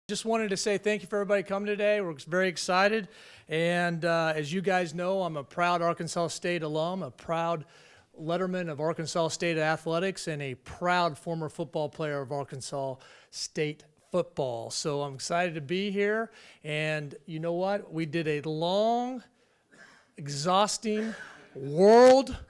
Just wanted to say thank you for everybody coming today. We're very excited. And as you guys know, I'm a proud Arkansas State alum, a proud letterman of Arkansas State Athletics, and a proud former football player of Arkansas State football. So I'm excited to be here. And you know what? We did a long, exhausting, world-wide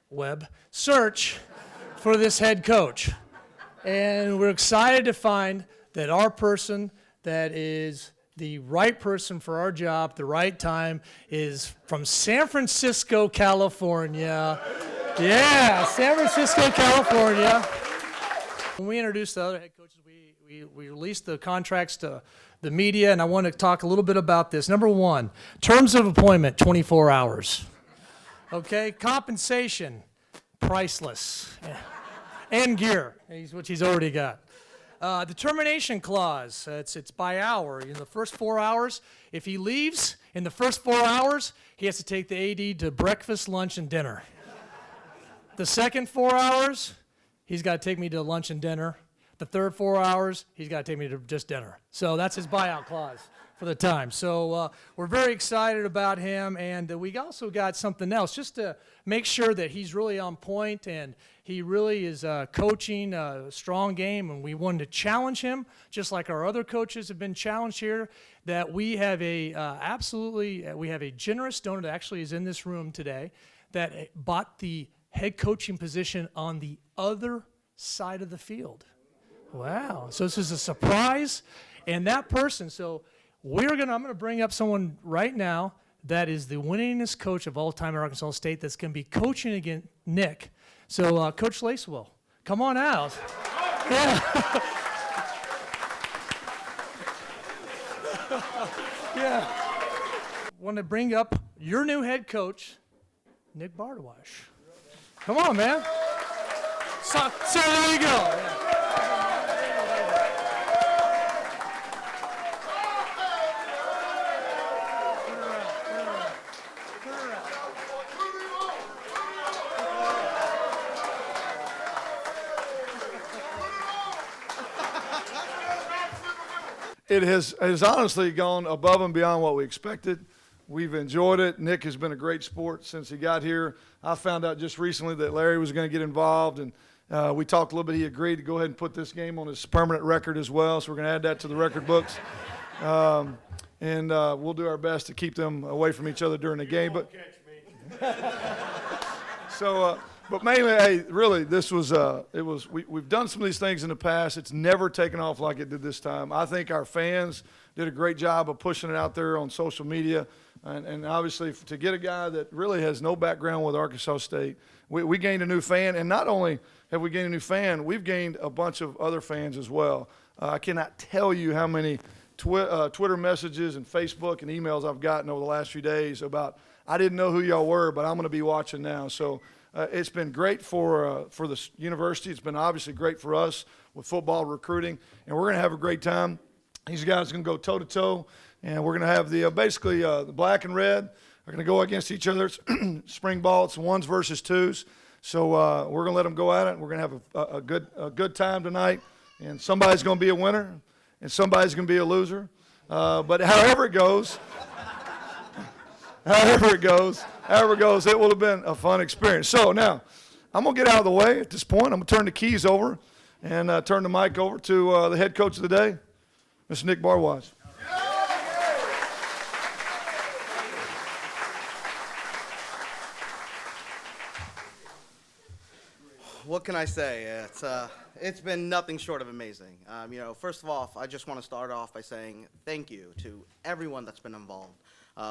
web search for this head coach. And we're excited to find that our person that is the right person for our job at the right time is from San Francisco, California. Yeah, San Francisco, California. When we introduced the other head coaches, we released the contracts to the media, and I want to talk a little bit about this. Number one, terms of appointment, 24 hours. Okay, compensation, priceless. And gear, which he's already got. The termination clause, it's by hour. In the first 4 hours, if he leaves in the first 4 hours, he has to take the AD to breakfast, lunch, and dinner. The second 4 hours, he's got to take me to lunch and dinner. The third 4 hours, he's got to take me to just dinner. So that's his buyout clause for the time. So we're very excited about him, and we also got something else just to make sure that he's really on point and he really is coaching a strong game, and we wanted to challenge him, just like our other coaches have been challenged here, that we have a we have a generous donor that actually is in this room today that bought the head coaching position on the other side of the field. Wow. So this is a surprise, and that person, so I'm going to bring up someone right now that is the winningest coach of all time at Arkansas State that's going to be coaching against Nick. So, Coach Lacewell, come on out. Yeah. Yeah. Want to bring up your new head coach, Nick Bardawash. Come on, man. So there you go. Yeah. It has honestly gone above and beyond what we expected. We've enjoyed it. Nick has been a great sport since he got here. I found out just recently that Larry was going to get involved, and we talked a little bit. He agreed to go ahead and put this game on his permanent record as well, so we're going to add that to the record books. And we'll do our best to keep them away from each other during the game. But but mainly, hey, really, this was we've done some of these things in the past. It's never taken off like it did this time. I think our fans did a great job of pushing it out there on social media, and obviously to get a guy that really has no background with Arkansas State, we gained a new fan, and not only have we gained a new fan, we've gained a bunch of other fans as well. I cannot tell you how many Twitter messages and Facebook and emails I've gotten over the last few days about, I didn't know who y'all were, but I'm going to be watching now. So it's been great for the university. It's been obviously great for us with football recruiting, and we're going to have a great time. These guys are going to go toe-to-toe, and we're going to have the black and red are going to go against each other. Spring ball, it's ones versus twos. So we're going to let them go at it. We're going to have a good time tonight, and somebody's going to be a winner, and somebody's going to be a loser. But however it goes, it will have been a fun experience. So now, I'm going to get out of the way at this point. I'm going to turn the keys over and turn the mic over to the head coach of the day, Mr. Nick Bardawash. What can I say? It's been nothing short of amazing. First of all, I just want to start off by saying thank you to everyone that's been involved.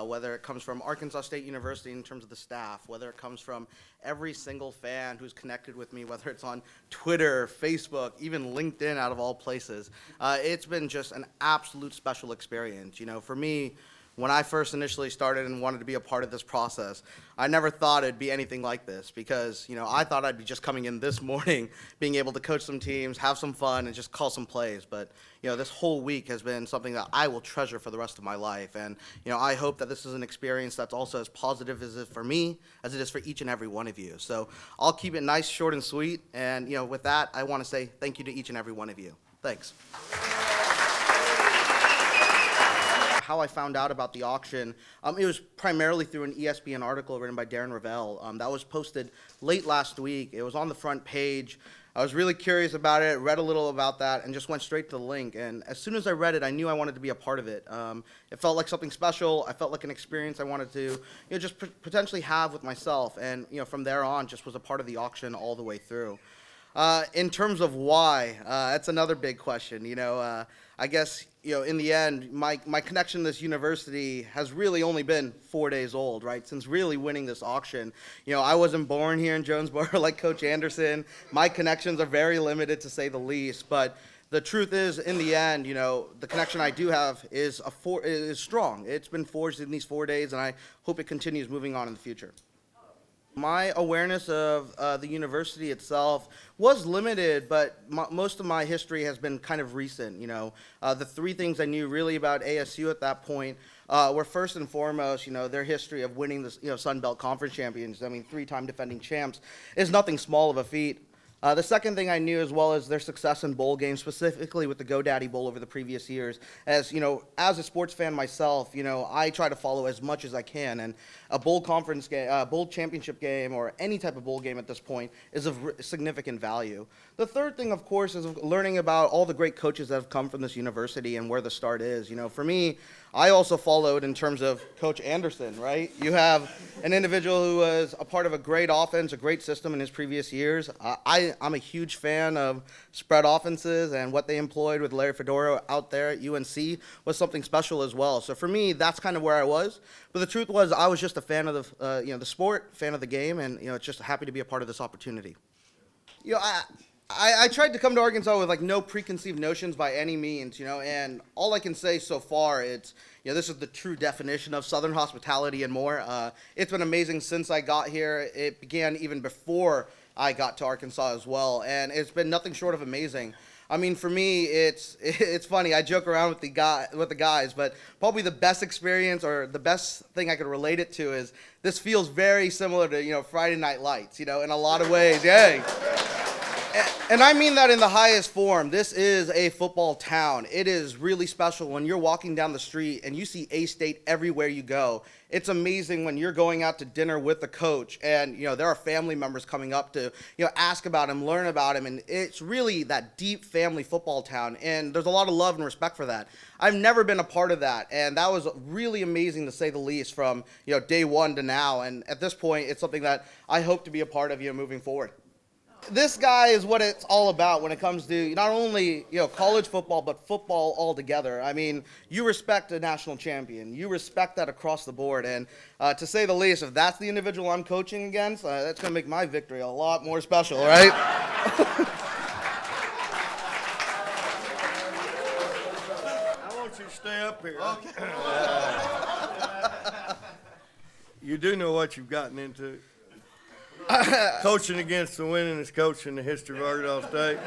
Whether it comes from Arkansas State University in terms of the staff, whether it comes from every single fan who's connected with me, whether it's on Twitter, Facebook, even LinkedIn out of all places. It's been just an absolute special experience. For me, when I first initially started and wanted to be a part of this process, I never thought it'd be anything like this because, I thought I'd be just coming in this morning, being able to coach some teams, have some fun, and just call some plays. But, this whole week has been something that I will treasure for the rest of my life. And, I hope that this is an experience that's also as positive as it is for me as it is for each and every one of you. So I'll keep it nice, short, and sweet. And, with that, I want to say thank you to each and every one of you. Thanks. how I found out about the auction, it was primarily through an ESPN article written by Darren Ravel that was posted late last week. It was on the front page. I was really curious about it, read a little about that, and just went straight to the link. And as soon as I read it, I knew I wanted to be a part of it. It felt like something special. I felt like an experience I wanted to, just potentially have with myself. And from there on, just was a part of the auction all the way through. In terms of why, that's another big question. I guess in the end, my connection to this university has really only been 4 days old, right? Since really winning this auction. I wasn't born here in Jonesboro like Coach Anderson. My connections are very limited, to say the least. But the truth is, in the end, the connection I do have is strong. It's been forged in these 4 days, and I hope it continues moving on in the future. My awareness of the university itself was limited, but most of my history has been kind of recent. The three things I knew really about ASU at that point were first and foremost, their history of winning the Sun Belt Conference champions. I mean, 3-time defending champs is nothing small of a feat. The second thing I knew, as well as their success in bowl games, specifically with the GoDaddy Bowl over the previous years. As as a sports fan myself, I try to follow as much as I can, and a bowl conference game, bowl championship game, or any type of bowl game at this point is of significant value. The third thing, of course, is learning about all the great coaches that have come from this university and where the start is. For me, I also followed in terms of Coach Anderson, right? You have an individual who was a part of a great offense, a great system in his previous years. I'm a huge fan of spread offenses, and what they employed with Larry Fedora out there at UNC was something special as well. So for me, that's kind of where I was. But the truth was, I was just a fan of the sport, fan of the game, and just happy to be a part of this opportunity. I tried to come to Arkansas with no preconceived notions by any means, and all I can say so far, it's, this is the true definition of Southern hospitality and more. It's been amazing since I got here. It began even before I got to Arkansas as well, and it's been nothing short of amazing. I mean, for me, it's funny. I joke around with the guys, but probably the best experience or the best thing I could relate it to is this feels very similar to Friday Night Lights. In a lot of ways. Yay. And I mean that in the highest form. This is a football town. It is really special when you're walking down the street and you see A-State everywhere you go. It's amazing when you're going out to dinner with the coach and, there are family members coming up to, ask about him, learn about him. And it's really that deep family football town. And there's a lot of love and respect for that. I've never been a part of that. And that was really amazing, to say the least, from, day one to now. And at this point, it's something that I hope to be a part of, moving forward. This guy is what it's all about when it comes to not only college football, but football altogether. I mean, you respect a national champion. You respect that across the board. And to say the least, if that's the individual I'm coaching against, that's going to make my victory a lot more special, right? I want you to stay up here. Okay. You do know what you've gotten into. Coaching against the winningest coach in the history of Arkansas State.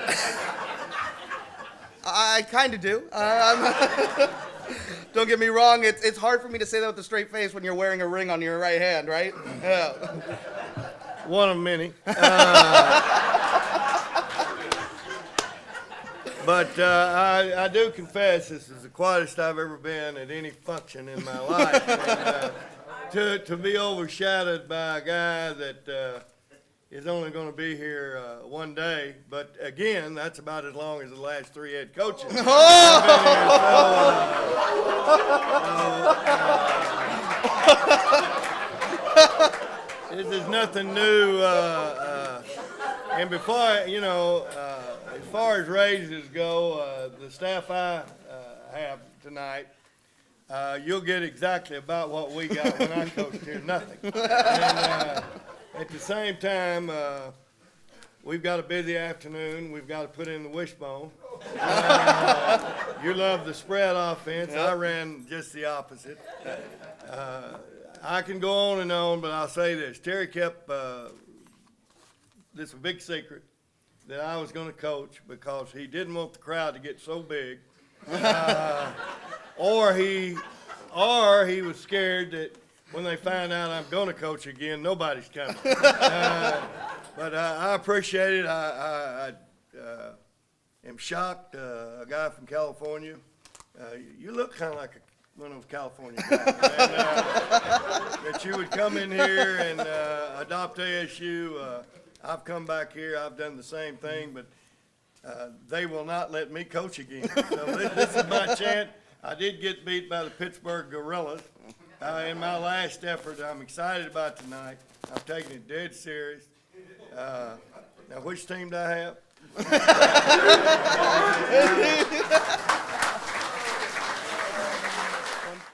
I kind of do. Don't get me wrong. It's hard for me to say that with a straight face when you're wearing a ring on your right hand, right? Yeah. One of many. But I do confess this is the quietest I've ever been at any function in my life. And, to be overshadowed by a guy that is only going to be here one day, but again, that's about as long as the last 3 head coaches. This is nothing new. And before, as far as raises go, the staff I have tonight, you'll get exactly about what we got when I coached here, nothing. And, at the same time, we've got a busy afternoon. We've got to put in the wishbone. You love the spread offense. I ran just the opposite. I can go on and on, but I'll say this. Terry kept this a big secret that I was going to coach because he didn't want the crowd to get so big. Or he was scared that when they find out I'm going to coach again, nobody's coming. But I appreciate it. I am shocked. A guy from California, you look kind of like one of those California guys. And, that you would come in here and adopt ASU. I've come back here, I've done the same thing, but they will not let me coach again. So this is my chance. I did get beat by the Pittsburgh Gorillas in my last effort. I'm excited about tonight. I'm taking it dead serious. Now, which team do I have?